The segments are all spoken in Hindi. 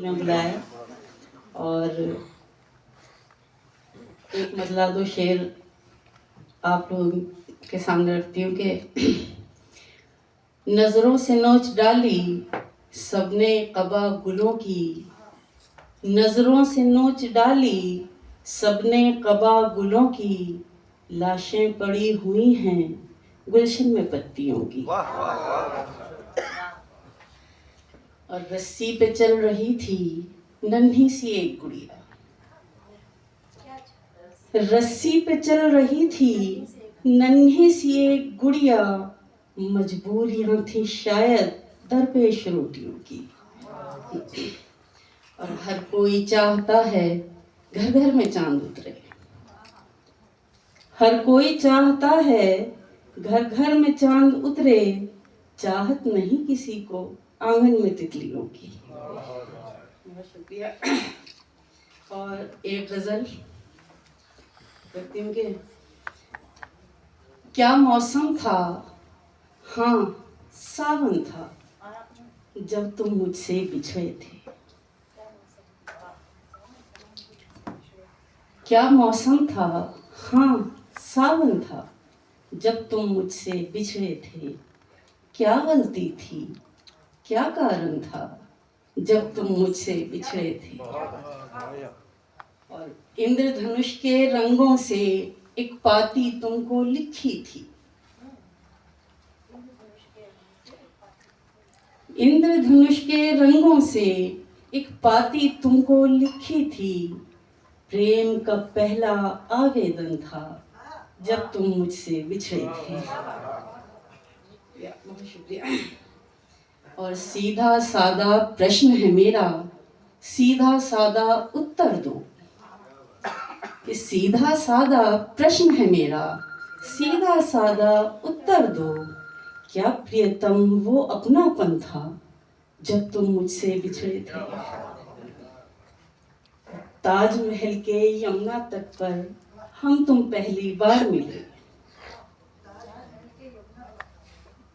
में बुलाया और एक मतला दो शेर आप लोगों के सामने रखती हूँ कि नजरों से नोच डाली सबने कबा गुलों की, नजरों से नोच डाली सबने कबा गुलों की, लाशें पड़ी हुई हैं गुलशन में पत्तियों की। और रस्सी पे चल रही थी नन्ही सी एक गुड़िया, रस्सी पे चल रही थी नन्ही सी एक गुड़िया, मजबूरियां थी शायद दरपेश रोटियों की। और हर कोई चाहता है घर घर में चांद उतरे, हर कोई चाहता है घर घर में चांद उतरे, चाहत नहीं किसी को आंगन में तितलियों की। बहुत शुक्रिया। और एक गजल करती हूँ कि क्या मौसम था, हाँ सावन था, जब तुम मुझसे बिछड़े थे। क्या मौसम था, हाँ सावन था, जब तुम मुझसे बिछड़े थे। क्या गलती थी, क्या कारण था, जब तुम मुझसे बिछड़े थे। और इंद्रधनुष के रंगों से एक पाती तुमको लिखी थी, इंद्रधनुष के रंगों से एक पाती तुमको लिखी थी। प्रेम का पहला आवेदन था, जब तुम मुझसे बिछड़े थे। बहुत शुक्रिया। और सीधा सादा प्रश्न है मेरा, सीधा सादा उत्तर दो। कि सीधा सादा प्रश्न है मेरा, सीधा सादा उत्तर दो। क्या प्रियतम वो अपनापन था, जब तुम मुझसे बिछड़े थे। ताजमहल के यमुना तट पर हम तुम पहली बार मिले,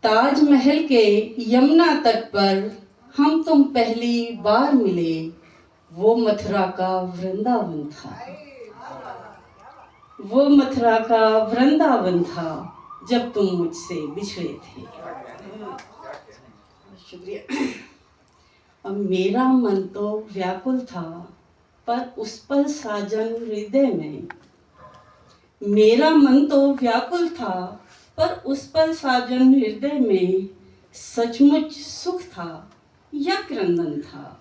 ताजमहल के यमुना तट पर हम तुम पहली बार मिले। वो मथुरा का वृंदावन था, वो मथुरा का वृंदावन था, जब तुम मुझसे बिछड़े थे। शुक्रिया। अब मेरा मन तो व्याकुल था, पर उस पल साजन हृदय में, मेरा मन तो व्याकुल था, पर उस पल साजन हृदय में, सचमुच सुख था या क्रंदन था,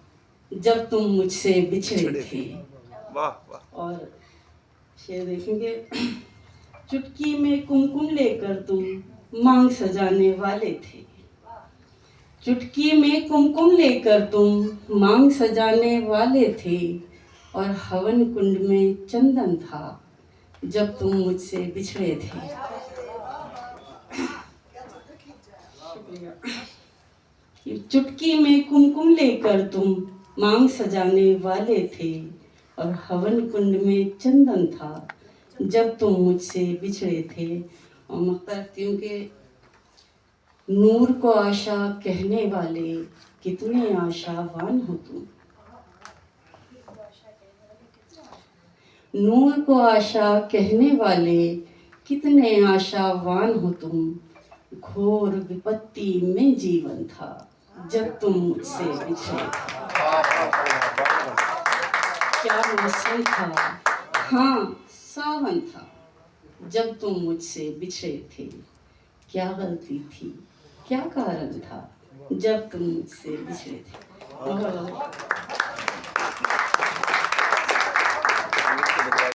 जब तुम मुझसे बिछड़े थे। वाह वाह। और शेर देखेंगे। चुटकी में कुमकुम लेकर तुम मांग सजाने वाले थे, चुटकी में कुमकुम लेकर तुम मांग सजाने वाले थे। और हवन कुंड में चंदन था, जब तुम मुझसे बिछड़े थे। चुटकी में कुमकुम लेकर तुम मांग सजाने वाले थे, और हवन कुंड में चंदन था, जब तुम मुझसे बिछड़े थे। और मैं कहती हूँ कि नूर को आशा कहने वाले कितने आशावान हो तुम, नूर को आशा कहने वाले कितने आशावान हो तुम। घोर विपत्ति में जीवन था, जब तुम मुझसे बिछड़े थे। क्या मौसम था, हाँ सावन था, जब तुम मुझसे बिछड़े थे। क्या गलती थी, क्या कारण था, जब तुम मुझसे बिछड़े थे।